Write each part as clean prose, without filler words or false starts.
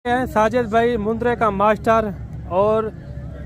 है साजिद भाई मुंद्रे का मास्टर, और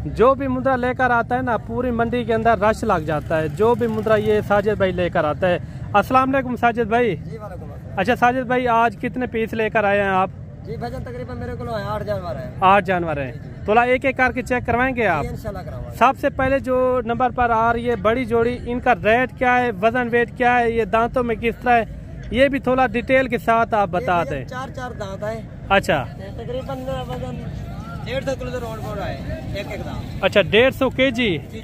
जो भी मुंद्रा लेकर आता है ना पूरी मंडी के अंदर रश लग जाता है। जो भी मुंद्रा ये साजिद भाई लेकर आता है। अस्सलाम वालेकुम साजिद भाई। जी वालेकुम। अच्छा साजिद भाई, आज कितने पीस लेकर आए हैं आप? जी भाईजान तकरीबन मेरे को 8 जानवर है। 8 जानवर हैं। थोड़ा एक एक करके चेक करवाएंगे आप? इंशाल्लाह करवाएंगे। सबसे पहले जो नंबर पर आ रही है बड़ी जोड़ी, इनका रेट क्या है, वजन वेट क्या है, ये दांतों में किस तरह है, ये भी थोड़ा डिटेल के साथ आप बता दें। 4 दांत है। अच्छा, तकरीबन वजन 150 किलो रोड बोल रहा है एक दांत। अच्छा 150 kg, जी जी,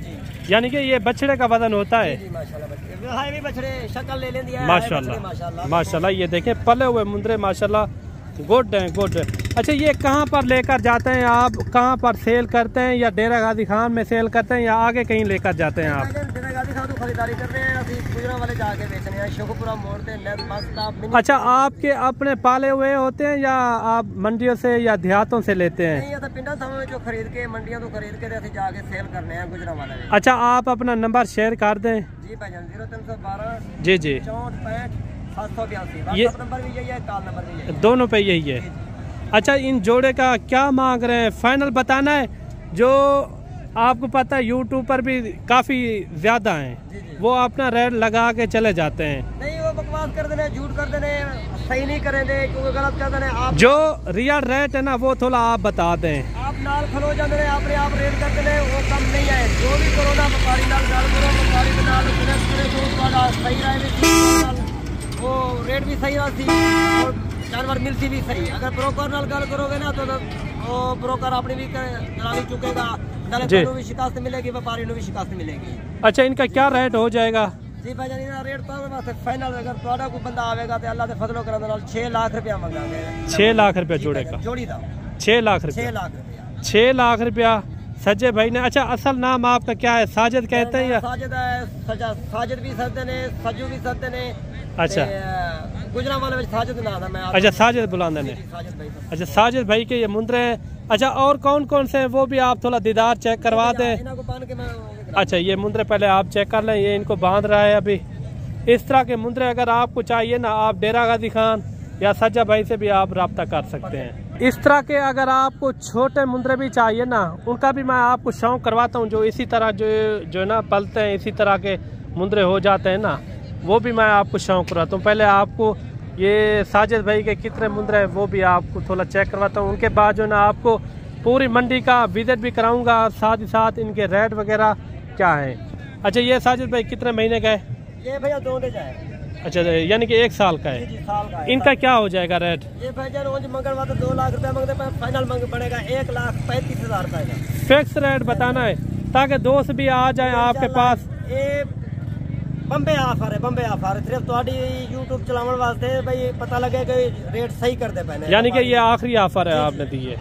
यानी कि ये बछड़े का वजन होता है। जी माशाल्लाह। भी बछड़े शक्ल ले लेंदी है माशाल्लाह माशाल्लाह। ये देखें पले हुए मुंद्रे माशाल्लाह गुड हैं, गुड। अच्छा ये कहाँ पर लेकर जाते हैं आप? कहाँ पर सेल करते हैं, या डेरा गाजी खान में सेल करते हैं, या आगे कहीं लेकर जाते हैं आप? डेरा गाजी खान तो खरीदारी कर रहे हैं, अभी गुजरा वाले जाके बेचने हैं, शेखुपुरा मोड़ पे। अच्छा आपके अपने पाले हुए होते हैं, या आप मंडियों से या देहातों से लेते हैं? नहीं, तो पिंडा था जो खरीद के मंडियों तो खरीद के जाके सेल करने हैं गुजरा वाले। अच्छा आप अपना नंबर शेयर कर दें। जी भाईजान 0312 जी जी 64 65 ये नंबर भी यही है, कॉल नंबर भी यही है, दोनों पे यही है। अच्छा इन जोड़े का क्या मांग रहे हैं, फाइनल बताना है। जो आपको पता है यूट्यूब पर भी काफी ज्यादा हैं, वो अपना रेट लगा के चले जाते हैं। नहीं वो बकवास कर देने, झूठ कर देने, सही नहीं करेंगे क्योंकि गलत कर देने। आप जो रियल रेट है ना वो थोड़ा आप बता दें। आप नाल खलो जाते अपने आप रेट कर देने, वो कम नहीं है। जो भी करो ना व्यापारी नाल गल करो, व्यापारी के नाल सही रहे, वो रेट भी सही रहती और जानवर मिलती भी सही। अगर ब्रोकर नाल गल करोगे ना तो वो ब्रोकर अपनी भी दलाली चुकेगा, को भी शिकायत मिलेगी, व्यापारी को भी शिकायत मिलेगी। अच्छा इनका क्या रेट हो जाएगा? जी भाईजान इनका रेट तो फाइनल, अगर थोड़ा कोई बंदा आवेगा तो अल्लाह के फजलो करने नाल 6 लाख रुपया मंगांगे। 6 लाख रुपया जोड़े का? जोड़ी दा 6 लाख रुपया। 6 लाख रुपया। 6 लाख रुपया सज्जे भाई ने। अच्छा असल नाम आपका क्या है? साजिद कहते हैं या? साजिद है, साजिद भी सदते ने, सज्जू भी सदते ने। अच्छा गुजरा वाले में साजिद नाम है। मैं अच्छा साजिद बुलाने ने। अच्छा साजिद भाई के ये मुंद्रे। अच्छा और कौन कौन से हैं वो भी आप थोड़ा दीदार चेक करवा दें। अच्छा ये मुंद्रे पहले आप चेक कर लें, ये इनको बांध रहा है अभी। इस तरह के मुंद्रे अगर आपको चाहिए ना, आप डेरा गाजी खान या सज्जा भाई से भी आप रब्ता कर सकते हैं। इस तरह के अगर आपको छोटे मुंद्रे भी चाहिए ना, उनका भी मैं आपको शौक करवाता हूँ। जो इसी तरह जो ना पलते हैं, इसी तरह के मुंद्रे हो जाते हैं ना, वो भी मैं आपको शौक करवाता हूँ। पहले आपको ये साजिद भाई के कितने मुंद्रे हैं वो भी आपको थोड़ा चेक करवाता हूँ। उनके बाद जो ना आपको पूरी मंडी का विजिट भी कराऊंगा, साथ ही साथ इनके रेट वगैरह क्या है। अच्छा ये साजिद भाई कितने महीने का है? ये भैया 2 ले जाए। अच्छा यानी कि 1 साल का है। जी, साल का है। इनका क्या हो जाएगा रेट? ये भाईजान मंगलवा तो 2 लाख रुपया मांगते हैं, फाइनल मांग पड़ेगा 1,35,000 रुपए का। फिक्स रेट बताना है ताकि दोस्त भी आ जाए आपके पास। ये बम्बे ऑफर है, बम्बे ऑफर है, सिर्फ तुम्हारी यूट्यूब चलाने वास्ते भाई पता लगे कि रेट सही कर दे पहले। यानी कि ये आखिरी ऑफर है आपने दी है।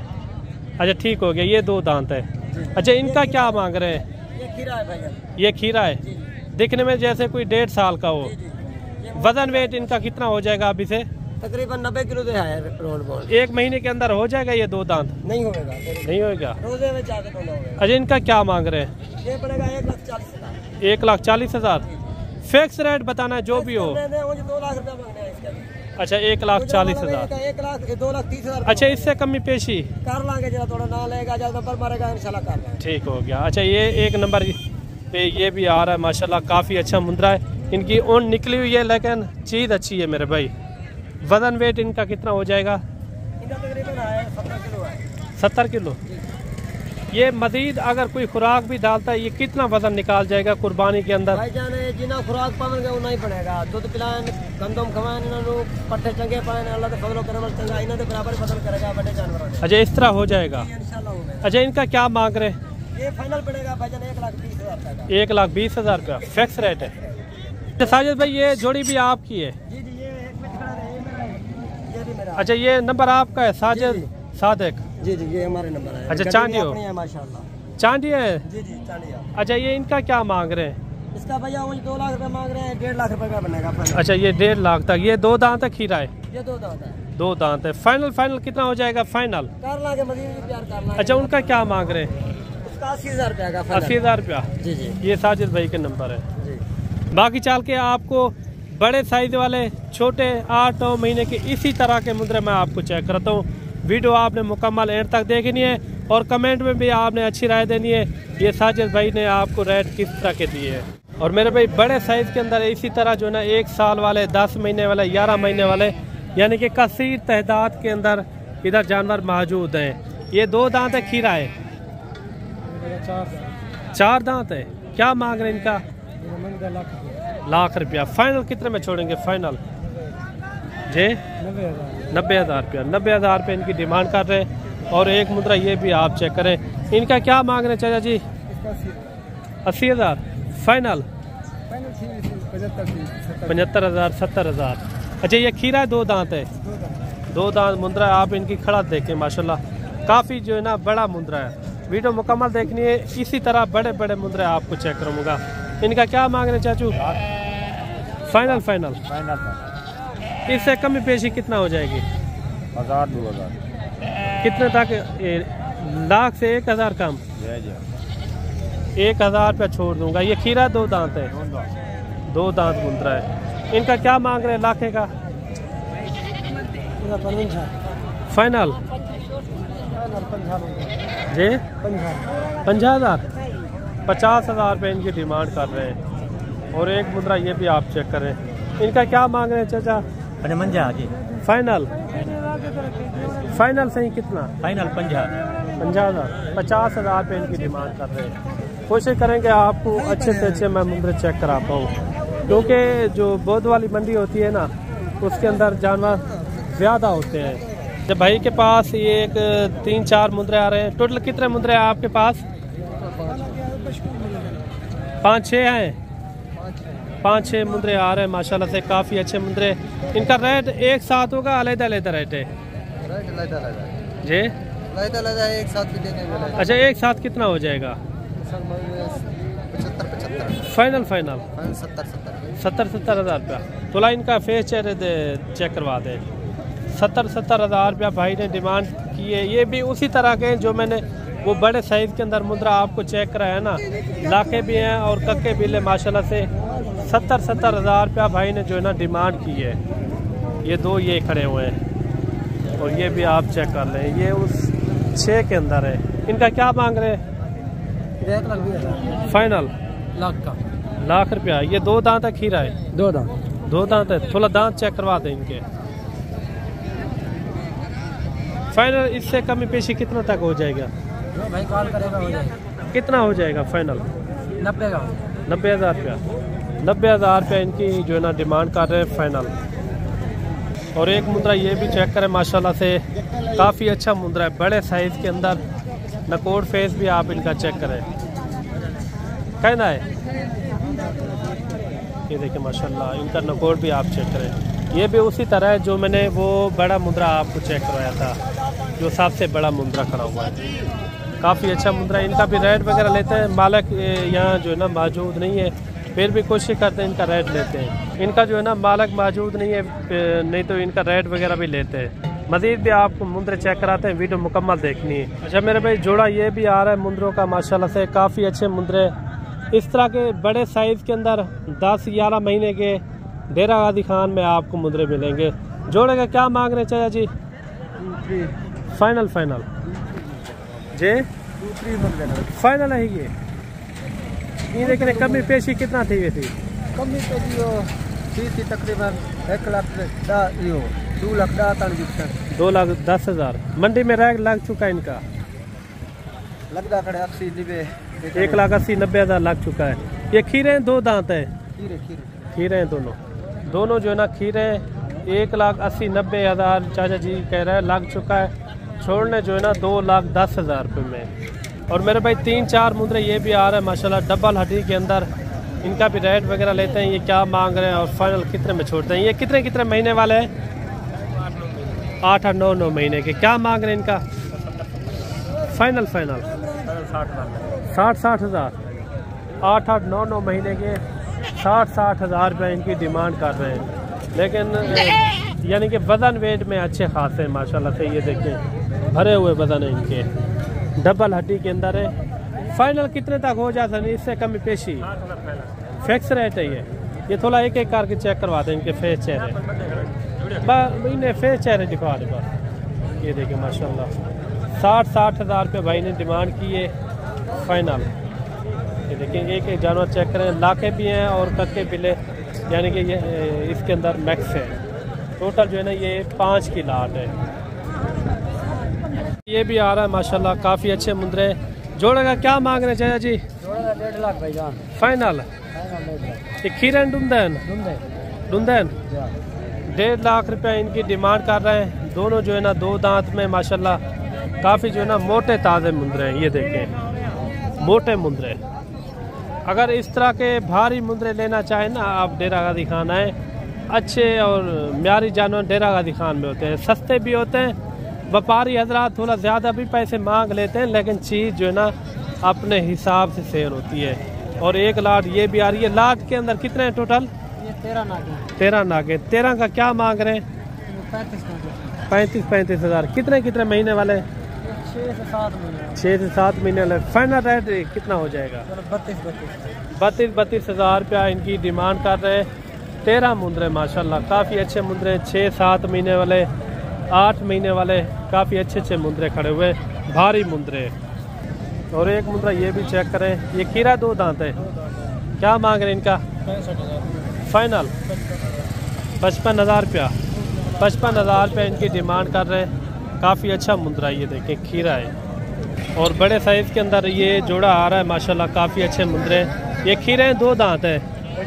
अच्छा ठीक हो गया। ये 2 दांत है। अच्छा इनका क्या मांग रहे हैं? ये खीरा है भैया। ये खीरा है, दिखने में जैसे कोई 1.5 साल का हो। वजन वेट इनका कितना हो जाएगा अभी से? तकरीबन 90 किलो तो है रोड बॉल। 1 महीने के अंदर हो जाएगा ये 2 दांत? नहीं होगा, नहीं होगा। रोजे में जाके तो होगा। अच्छा इनका क्या मांग रहे हैं? ये पड़ेगा 1,40,000। 1,40,000 फिक्स रेट बताना है जो भी हो। 2 लाख रुपया मांगने हैं इसका। अच्छा 1,40,000। 2,30,000। अच्छा इससे कमी पेशी कर लांगे, जरा थोड़ा ना लेगा, जब नंबर मारेगा इंशाल्लाह कर लांगे। ठीक हो गया। अच्छा ये 1 नंबर पे ये भी आ रहा है माशाल्लाह, काफ़ी अच्छा मुंद्रा है। इनकी ऊन निकली हुई है लेकिन चीज़ अच्छी है मेरे भाई। वजन वेट इनका कितना हो जाएगा? इनका तकरीबन 70 किलो है। 70 किलो। ये मजीद अगर कोई खुराक भी डालता है, ये कितना वजन निकाल जाएगा कुर्बानी के अंदर? भाईजान जितना खुराक पावेंगे उतना ही बनेगा। दूध पिलाएं, गंदम खवाएं, इन्होंने पट्टे चंगे पाएं, अल्लाह के फजलो करम चंगा इन्होंने बराबर फजल करेगा बड़े जानवर। अच्छा इस तरह हो जाएगा इंशाल्लाह होगा। अच्छा इनका क्या मांग रहे हैं? ये फाइनल पड़ेगा भाईजान 1,20,000 का। 1,20,000 रुपया फिक्स रेट है। अच्छा साजिद भाई ये जोड़ी भी आपकी है? जी जी, ये एक में खड़ा है, ये भी मेरा। अच्छा ये नंबर आपका है साजिद सादिक? जी जी, ये हमारे नंबर है। अच्छा चांदी हो? माशाल्लाह चांदी है। जी जी चांदी है। अच्छा ये इनका क्या मांग रहे हैं? इसका भैया वही 2 लाख रुपए मांग रहे हैं, 1.5 लाख रुपए का बनेगा। अच्छा ये 1.5 लाख तक। ये 2 दांत है खीरा है? ये 2 दांत है। 2 दांत है। फाइनल कितना हो जाएगा? फाइनल कर लागे, मजीद भी प्यार कर लागे। अच्छा उनका क्या मांग रहे हैं? उसका 80,000 रुपया का। 80,000 रुपया। जी जी, ये साजिद भाई के नंबर है जी। बाकी चल के आपको बड़े साइज वाले, छोटे 8-9 महीने के इसी तरह के मुंद्रे मैं आपको चेक करता हूँ। वीडियो आपने मुकम्मल एंड तक देखनी है और कमेंट में भी आपने अच्छी राय देनी है ये साजिद भाई ने आपको रेट किस तरह के दिए है। और मेरे भाई बड़े साइज़ के अंदर इसी तरह जो है ना 1 साल वाले, 10 महीने वाले, 11 महीने वाले, यानी कि कसीर तादाद के अंदर इधर जानवर मौजूद हैं। ये 2 दांत है, खीरा है 4 दांत है। क्या मांग रहे हैं इनका? ₹1,00,000। फाइनल कितने में छोड़ेंगे? फाइनल जी 90,000 रुपया। 90,000 रुपये इनकी डिमांड कर रहे हैं। और एक मुद्रा ये भी आप चेक करें, इनका क्या मांग रहे हैं चाचा जी? 80,000 फाइनल। 75,000 70,000। अच्छा ये खीरा है, 2 दांत है, 2 दांत मुंद्रा। आप इनकी खड़ा देखें माशाल्लाह, काफ़ी जो है ना बड़ा मुंद्रा है। वीडियो मुकम्मल देखनी है, इसी तरह बड़े बड़े मुंद्रे आपको चेक करूँगा। इनका क्या मांग रहे हैं चाचू? फाइनल फाइनल इससे कमी पेशी कितना हो जाएगी? 1,000-2,000। कितने तक? लाख से 1,000 कम? 1,000 रुपया छोड़ दूंगा। ये खीरा 2 दांत है, 2 दांत मुंद्रा है। इनका क्या मांग रहे हैं लाखे का? फाइनल जी 50,000 50,000 रुपये इनकी डिमांड कर रहे हैं। और एक मुद्रा ये भी आप चेक करें, इनका क्या मांग रहे हैं चाचा? 50 जी। फाइनल फाइनल सही कितना? फाइनल 50,000 50,000 रुपये इनकी डिमांड कर रहे हैं। कोशिश करेंगे आपको अच्छे से अच्छे मैं मुंद्रे चेक करा पाऊँ, क्योंकि जो बोध वाली मंडी होती है ना उसके अंदर जानवर ज़्यादा होते हैं। जब भाई के पास ये एक 3-4 मुंद्रे आ रहे हैं। टोटल कितने मुंद्रे हैं आपके पास? 5-6 हैं। 5-6 मुंद्रे आ रहे हैं माशाल्लाह से, काफ़ी अच्छे मुंद्रे। इनका रेट एक साथ होगा अलग-अलग रेट है जी? एक साथ भी देने वाला। अच्छा एक साथ कितना हो जाएगा? 75 फाइनल फाइनल 70-70 हज़ार रुपया। तोला इनका फेस चेहरे दे चेक करवा दे। 70 हज़ार रुपया भाई ने डिमांड की है। ये भी उसी तरह के हैं जो मैंने वो बड़े साइज़ के अंदर मुद्रा आपको चेक कराया ना, लाखे भी हैं और कक्के भी ले माशाल्लाह से। 70 हज़ार रुपया भाई ने जो है ना डिमांड की है। ये 2 ये खड़े हुए हैं और ये भी आप चेक कर लें, ये उस 6 के अंदर है। इनका क्या मांग रहे हैं? 1,00,000 फाइनल ₹1,00,000 रुपया। ये 2 दांत है, खीरा है 2 दांत है। थोड़ा दांत चेक करवा दें इनके। फाइनल इससे कमी पेशी कितना तक हो जाएगा? जो भाई कॉल करेगा हो जाएगा। कितना हो जाएगा फाइनल? 90,000 रुपया। 90,000 रुपया इनकी जो है ना डिमांड कर रहे हैं फाइनल। और एक मुद्रा ये भी चेक करें माशाल्लाह से, काफ़ी अच्छा मुद्रा है, बड़े साइज़ के अंदर। नकोड़ फेस भी आप इनका चेक करें, कहना है ये देखिए माशाल्लाह इनका नकोड़ भी आप चेक करें। ये भी उसी तरह है जो मैंने वो बड़ा मुद्रा आपको चेक करवाया था, जो सबसे बड़ा मुद्रा खड़ा हुआ है। काफ़ी अच्छा मुद्रा। इनका भी रेट वगैरह लेते हैं, मालिक यहाँ जो है ना मौजूद नहीं है, फिर भी कोशिश करते हैं इनका रेट लेते हैं। इनका जो है ना मालिक मौजूद नहीं है, नहीं तो इनका रेट वगैरह भी लेते हैं। मज़ीद भी आपको मुंद्रे चेक कराते हैं, वीडियो मुकम्मल देखनी है। अच्छा मेरे भाई जोड़ा ये भी आ रहा है मुंद्रों का माशाल्लाह से, काफ़ी अच्छे मुंद्रे। इस तरह के बड़े साइज़ के अंदर 10-11 महीने के डेरा गाजी खान में आपको मुंद्रे मिलेंगे। जोड़े का क्या मांग रहे हैं चाचा जी? फाइनल जी फाइनल है ये लेकिन कमी पेशी कितना थी? ये थी कमी पेशी थी तकरीबन 2,10,000। मंडी में रैग लग चुका है इनका, लगता 80-90 1,80,90,000 लग चुका है। ये खीरे हैं, 2 दांत है, खीरे हैं दोनों जो है ना खीरे। 1,80,90,000 चाचा जी कह रहे हैं लग चुका है। छोड़ने जो है ना 2,10,000 रुपये में। और मेरे भाई 3-4 मुंद्रे ये भी आ रहे हैं माशाल्लाह, डबल हड्डी के अंदर। इनका भी रेट वगैरह लेते हैं, ये क्या मांग रहे हैं और फाइनल कितने में छोड़ते हैं। ये कितने महीने वाले हैं? 8-9 महीने के। क्या मांग रहे हैं इनका? फाइनल 60 हज़ार। 8-9 महीने के 60 हज़ार रुपये इनकी डिमांड कर रहे हैं। लेकिन यानी कि वज़न वेट में अच्छे खासे हैं माशाल्लाह से। ये देखें भरे हुए वज़न है इनके, डबल हड्डी के अंदर है। फाइनल कितने तक हो जाता है? इससे कमी पेशी फिक्स रेट है ये थोड़ा एक एक करके चेक करवा दें इनके फेस चेहरे। इन्हें फेस चेहरे दिखा दे बस। ये देखिए माशाल्लाह 60 हज़ार रुपये भाई ने डिमांड की है फाइनल। ये देखिए एक एक जानवर चेक करें, लाखे भी हैं और कक्के पिले, यानी कि ये इसके अंदर मैक्स है। टोटल जो है ना ये 5 की लाट है। ये भी आ रहा है माशाल्लाह, काफ़ी अच्छे मुंदरे। जोड़े का क्या मांग रहे हैं चाचा जी? जोड़े का 1.5 लाख भाईजान फाइनल। खीरन डुंदन 1.5 लाख रुपए इनकी डिमांड कर रहे हैं। दोनों जो है ना 2 दांत में माशाल्लाह काफ़ी जो है ना मोटे ताज़े मुंदरे हैं। ये देखें मोटे मुंदरे। अगर इस तरह के भारी मुंदरे लेना चाहें ना आप, डेरा गाजी खान आए, अच्छे और म्यारी जानवर डेरा गाजी खान में होते हैं, सस्ते भी होते हैं। व्यापारी हजरात थोड़ा ज़्यादा भी पैसे मांग लेते हैं, लेकिन चीज़ जो है ना अपने हिसाब से सेल होती है। और एक लाट ये भी आ रही है। लाट के अंदर कितने हैं टोटल? ये 13 नागे। 13 नागे। 13 का क्या मांग रहे हैं? 35 हज़ार। कितने महीने वाले? 6 से 7 महीने। 6 से 7 महीने वाले। फाइनल रेट कितना हो जाएगा? 32 हज़ार रुपया इनकी डिमांड कर रहे हैं। 13 मुंदरे माशाल्लाह काफ़ी अच्छे मुंदरे, 6-7 महीने वाले, 8 महीने वाले, काफ़ी अच्छे मुंदरे खड़े हुए, भारी मुंदरे। और एक मुंदरा ये भी चेक करें, ये खीरा 2 दांत है। क्या मांग रहे हैं इनका? 65,000 फाइनल 55 हज़ार रुपया। 55 हज़ार रुपया इनकी डिमांड कर रहे हैं। काफ़ी अच्छा मुंदरा ये देखें खीरा है। और बड़े साइज़ के अंदर ये जोड़ा आ रहा है माशाल्लाह, काफ़ी अच्छे मुंदरे। ये खीरे 2 दांत है। एक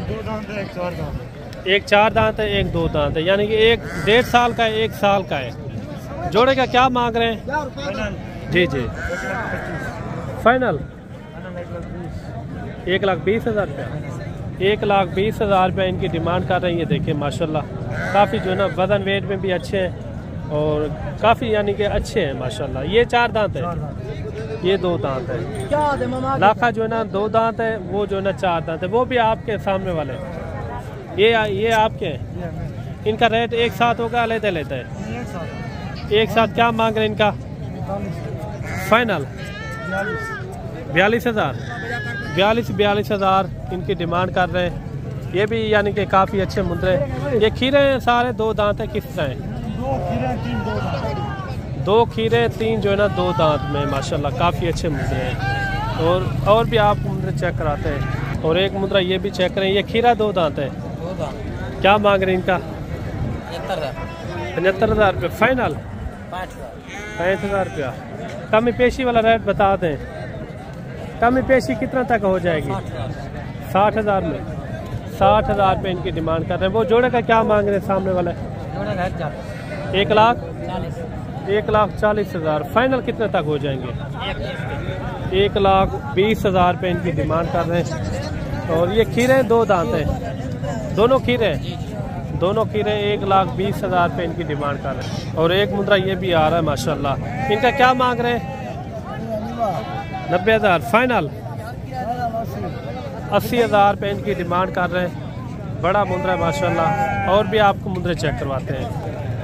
2 दांत है, एक 4 दांत है। एक 4 दांत है, एक 2 दांत है, यानी कि एक 1.5 साल का है, 1 साल का है। जोड़े का क्या मांग रहे हैं? जी फाइनल 1,20,000 रुपया। 1,20,000 रुपया इनकी डिमांड कर रहे हैं। ये देखिए माशाल्लाह काफ़ी जो है ना वज़न वेट में भी अच्छे हैं और काफ़ी यानी कि अच्छे हैं माशाल्लाह। ये 4 दांत है, ये 2 दांत है। लाखा जो है ना 2 दांत है, वो जो है ना 4 दांत है। वो भी आपके सामने वाले, ये आपके हैं। इनका रेट एक साथ होगा लेते है? एक साथ। क्या मांग रहे हैं इनका? फाइनल 42 हज़ार इनकी डिमांड कर रहे हैं। ये भी यानी कि काफ़ी अच्छे मुंदरे। ये खीरे हैं सारे 2 दांत है, किस तरह हैं? 2 खीरे 3 जो है ना 2 दांत में माशाल्लाह काफ़ी अच्छे मुंदरे हैं। और भी आप मुंदरे चेक कराते हैं। और एक मुंदरा ये भी चेक करें, ये खीरा 2 दांत है। क्या मांग रहे हैं इनका? 75,000 रुपये। फाइनल 65,000 रुपया। कमी पेशी वाला रेट बता दें। कमी पेशी कितना तक हो जाएगी? 60,000 में। 60,000 रुपये इनकी डिमांड कर रहे हैं। वो जोड़े का क्या मांग रहे हैं सामने वाले? 1,40,000। फाइनल कितने तक हो जाएंगे? 1,20,000 रुपये इनकी डिमांड कर रहे हैं। और ये खीरे 2 दांत हैं, दोनों खीरे 1,20,000 रुपये इनकी डिमांड कर रहे हैं। और एक मुंदरा ये भी आ रहा है माशाल्लाह। इनका क्या मांग रहे हैं? 90,000। फाइनल 80,000 रुपये इनकी डिमांड कर रहे हैं। बड़ा मुंदरा है माशाल्लाह। और भी आपको मुंदरे चेक करवाते हैं।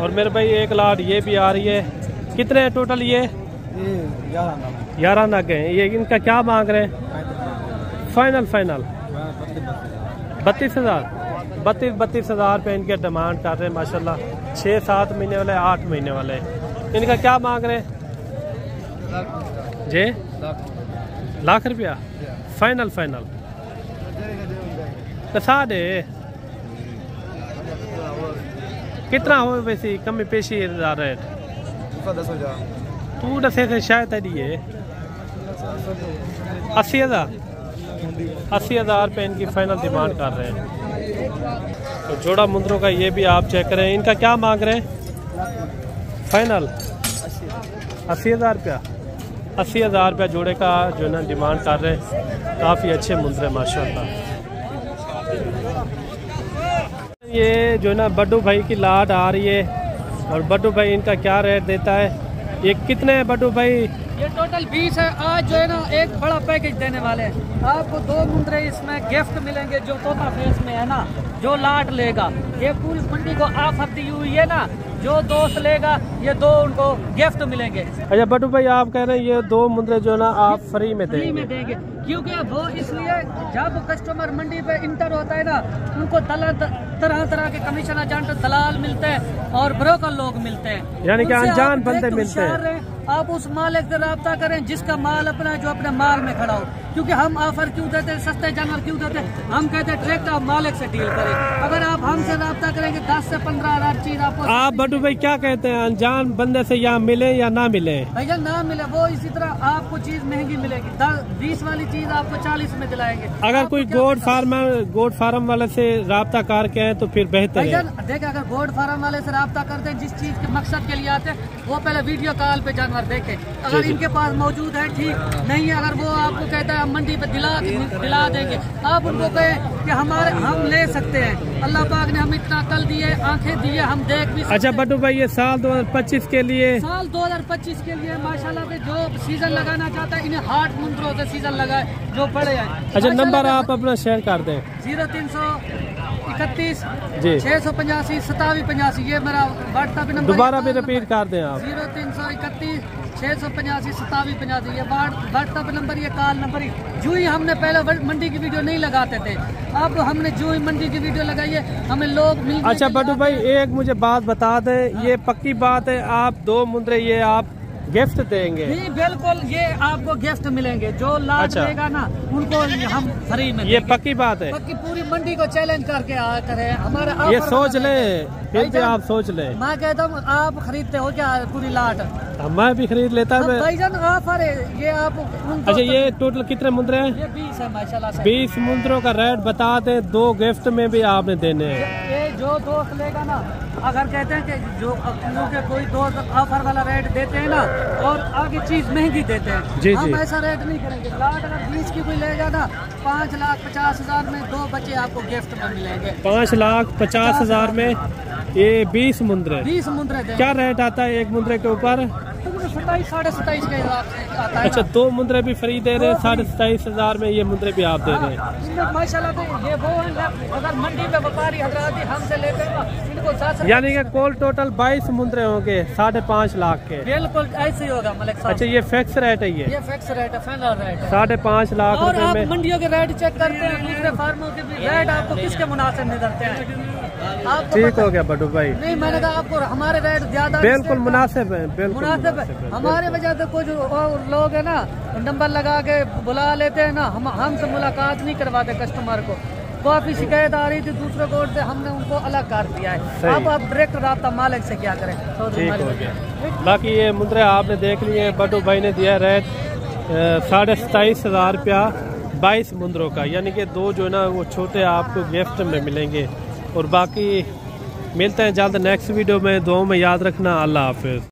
और मेरे भाई एक लाट ये भी आ रही है। कितने हैं टोटल? ये 11 नग हैं। ये इनका क्या मांग रहे हैं? फाइनल 32 हज़ार रुपये इनके डिमांड कर रहे हैं माशाल्लाह। 6-7 महीने वाले, 8 महीने वाले। इनका क्या मांग रहे हैं जी? लाख रुपया। फाइनल कसा दे कितना हो वैसे कमी पेशी रेट? 10,000 तू दसे थे शायद है 80,000 रुपये इनकी फाइनल डिमांड कर रहे हैं। तो जोड़ा मुंदरों का ये भी आप चेक करें। इनका क्या मांग रहे हैं? फाइनल 80,000 रुपया। 80,000 रुपया जोड़े का जो है ना डिमांड कर रहे हैं। काफ़ी अच्छे मुंदरे माशाल्लाह। ये जो है ना बड्डू भाई की लाट आ रही है। और बड्डू भाई इनका क्या रेट देता है? ये कितने हैं बड्डू भाई? ये टोटल 20 है। आज जो है ना एक बड़ा पैकेज देने वाले हैं आपको। 2 मुंदरे इसमें गिफ्ट मिलेंगे जो तोता फेस में है ना, जो लाट लेगा। ये पूरी मंडी को ऑफर दी हुई है ना, जो दोस्त लेगा ये 2 उनको गिफ्ट मिलेंगे। अच्छा बड्डू भाई आप कह रहे हैं ये 2 मुंदरे जो है ना आप फ्री में देंगे? क्योंकि वो इसलिए जब कस्टमर मंडी पे इंटर होता है ना, उनको तरह तरह के कमीशन एजेंट दलाल मिलते हैं और ब्रोकर लोग मिलते हैं, यानी कि अनजान बंदे मिलते हैं। आप उस मालिक से रब्ता करें जिसका माल अपना जो अपने माल में खड़ा हो, क्योंकि हम ऑफर क्यों देते हैं, सस्ते जानवर क्यों देते हैं, हम कहते हैं डायरेक्ट आप मालिक से डील करें। अगर आप हमसे रब्ता करेंगे 10 से 15 हज़ार चीज आपको। आप बटू भाई क्या कहते हैं, अनजान बंदे से यहाँ मिले या ना मिले? भैया ना मिले, वो इसी तरह आपको चीज महंगी मिलेगी, 20 वाली चीज आपको 40 में दिलाएंगे। अगर कोई गोड फार्म वाले से रब्ता करके है तो फिर बेहतर है। देखे, अगर गोड फार्म वाले से रब्ता करते हैं, जिस चीज के मकसद के लिए आते हैं, वो पहले वीडियो कॉल पे जानवर देखे, अगर इनके पास मौजूद है ठीक, नहीं अगर वो आपको कहता है हम मंडी पे दिला देंगे, आप उनको कहें कि हम ले सकते हैं, अल्लाह पाक ने हमें इतना कल दिए, आंखें दिए, हम देख भी। अच्छा बटू भाई, ये साल 2025 के लिए, साल 2025 के लिए माशाल्लाह से जो सीजन लगाना चाहता है, इन्हें 8 मुंद्रों से सीजन लगाए जो बड़े हैं। अच्छा नंबर आप अपना शेयर कर दें। 0331 जी 685 2785, ये मेरा व्हाट्सएप नंबर। दोबारा भी रिपीट कर दें आप। 0331 685 2785, ये व्हाट्सएप नंबर, ये कॉल नंबर। जो ही हमने पहले मंडी की वीडियो नहीं लगाते थे, अब हमने जो ही मंडी की वीडियो लगाई है, हमें लोग मिल। अच्छा बटू भाई, एक मुझे बात बता दें, ये पक्की बात है आप 2 मुंद्रे ये आप गिफ्ट देंगे? नहीं बिल्कुल, ये आपको गिफ्ट मिलेंगे, जो लाट देगा ना उनको हम फ्री में। ये पक्की बात है, पक्की पूरी मंडी को चैलेंज करके करें हमारे। ये सोच ले, फिर भी आप सोच ले। मैं कहता हूँ आप खरीदते हो क्या पूरी लाट? मैं भी खरीद लेता मैं। भाईजान ऑफर है ये आप। अच्छा ये टोटल कितने मुंद्रे हैं? ये 20 है माशाल्लाह से। 20 मुंद्रों का रेट बता दें, 2 गिफ्ट में भी आपने देने हैं। ये जो दोस्त लेगा ना, अगर कहते हैं कि जो कोई दोस्त ऑफर वाला रेट देते हैं ना और आगे चीज महंगी देते हैं, जी हम जी। ऐसा रेट नहीं करेंगे। लाट अगर 20 की कोई लेगा ना, 5,50,000 में 2 बच्चे आपको गिफ्ट में मिलेंगे। 5,50,000 में ये 20 मुंद्रे। 20 मुंद्रे देंगे। क्या रेट आता है एक मुंद्रे के ऊपर? 27 साढ़े 27 के हिसाब से आता है। अच्छा 2 मुंद्रे भी फ्री दे रहे हैं, 27,500 में ये मुंद्रे भी आप दे रहे हैं माशाल्लाह। ये वो है, अगर मंडी में व्यापारी हजरात हमसे लेते हैं ना, इनको 7। यानी कि कुल टोटल 22 मुंद्रे होंगे 5.5 लाख के। बिल्कुल ऐसे ही होगा मलिक साहब। अच्छा ये फिक्स रेट है? ये फिक्स रेट है, फाइनल रेट है 5.5 लाख और रुपए आप में। मंडियों के रेट चेक करते हैं, दूसरे फार्मों के भी रेट आपको किसके मुनासिब नजरते हैं? आपको ठीक हो गया बटू भाई। नहीं, मैंने कहा आपको हमारे रेट ज्यादा बिल्कुल मुनासिब है, बिल्कुल मुनासिब है। हमारे वजह से कुछ और लोग है ना, नंबर लगा के बुला लेते हैं ना, हमसे मुलाकात नहीं करवाते कस्टमर को। काफी शिकायत आ रही थी दूसरे कोर्ट से, हमने उनको अलग कर दिया है। अब आप डायरेक्ट रब्ता मालिक से क्या करें। ठीक हो गया। बाकी ये मुंद्रे आपने देख लिए, बटू भाई ने दिया रेट 27,500 रुपया 22 मुंद्रों का, यानी कि 2 जो है ना वो छोटे आपको गिफ्ट में मिलेंगे। और बाकी मिलते हैं जल्द नेक्स्ट वीडियो में। दुआ में याद रखना। अल्लाह हाफिज।